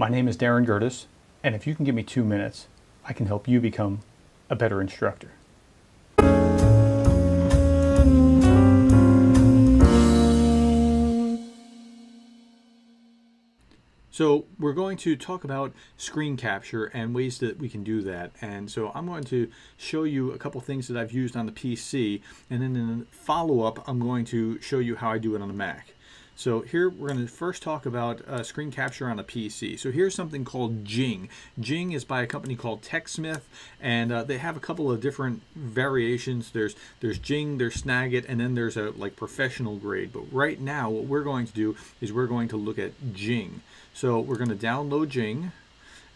My name is Darren Gertis, and if you can give me 2 minutes, I can help you become a better instructor. So we're going to talk about screen capture and ways that we can do that. And so I'm going to show you a couple things that I've used on the PC, and then in the follow-up I'm going to show you how I do it on the Mac. So here we're going to first talk about screen capture on a PC. So here's something called Jing. Jing is by a company called TechSmith, and they have a couple of different variations. There's Jing, there's Snagit, and then there's a professional grade. But right now what we're going to do is we're going to look at Jing. So we're going to download Jing,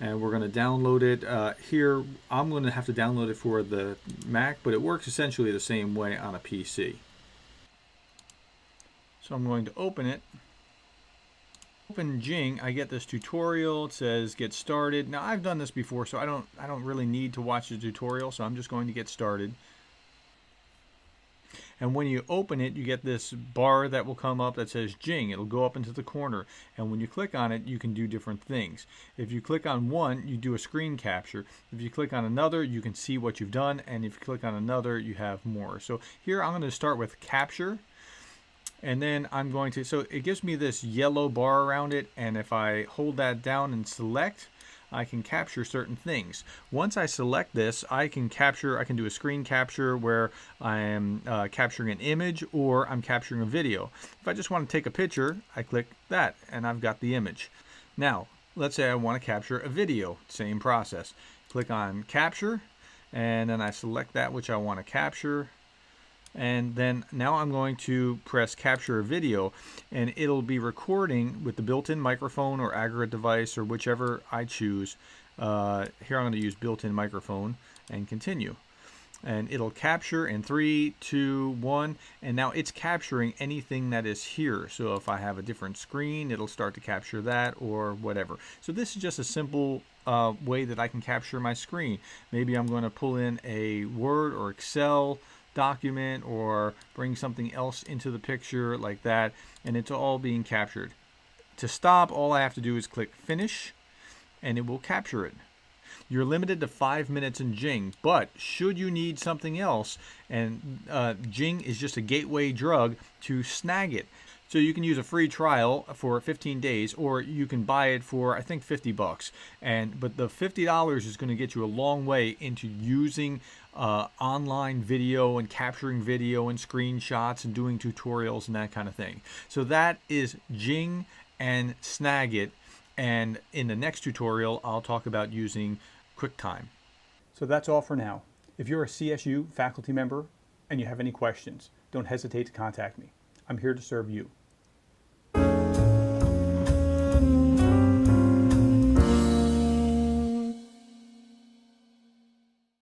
and we're going to download it here. I'm going to have to download it for the Mac, but it works essentially the same way on a PC. So I'm going to open it. Open Jing, I get this tutorial. It says get started. Now I've done this before, so I don't really need to watch the tutorial, so I'm just going to get started. And when you open it, you get this bar that will come up that says Jing. It'll go up into the corner, and when you click on it, you can do different things. If you click on one, you do a screen capture. If you click on another, you can see what you've done, and if you click on another, you have more. So here I'm going to start with capture. And then I'm going to, so it gives me this yellow bar around it, and if I hold that down and select, I can capture certain things. Once I select this, I can do a screen capture where I am capturing an image, or I'm capturing a video. If I just want to take a picture, I click that and I've got the image. Now, let's say I want to capture a video, same process. Click on capture, and then I select that which I want to capture. And then now I'm going to press capture a video, and it'll be recording with the built-in microphone or aggregate device or whichever I choose. Here I'm going to use built-in microphone and continue. And it'll capture in 3, 2, 1, and now it's capturing anything that is here. So if I have a different screen, it'll start to capture that or whatever. So this is just a simple way that I can capture my screen. Maybe I'm going to pull in a Word or Excel document or bring something else into the picture like that, and it's all being captured. To stop, all I have to do is click finish, and it will capture it. You're limited to 5 minutes in Jing, but should you need something else, and Jing is just a gateway drug to Snagit. So you can use a free trial for 15 days, or you can buy it for I think $50. But the $50 is going to get you a long way into using online video and capturing video and screenshots and doing tutorials and that kind of thing. So that is Jing and Snagit. And in the next tutorial, I'll talk about using QuickTime. So that's all for now. If you're a CSU faculty member and you have any questions, don't hesitate to contact me. I'm here to serve you.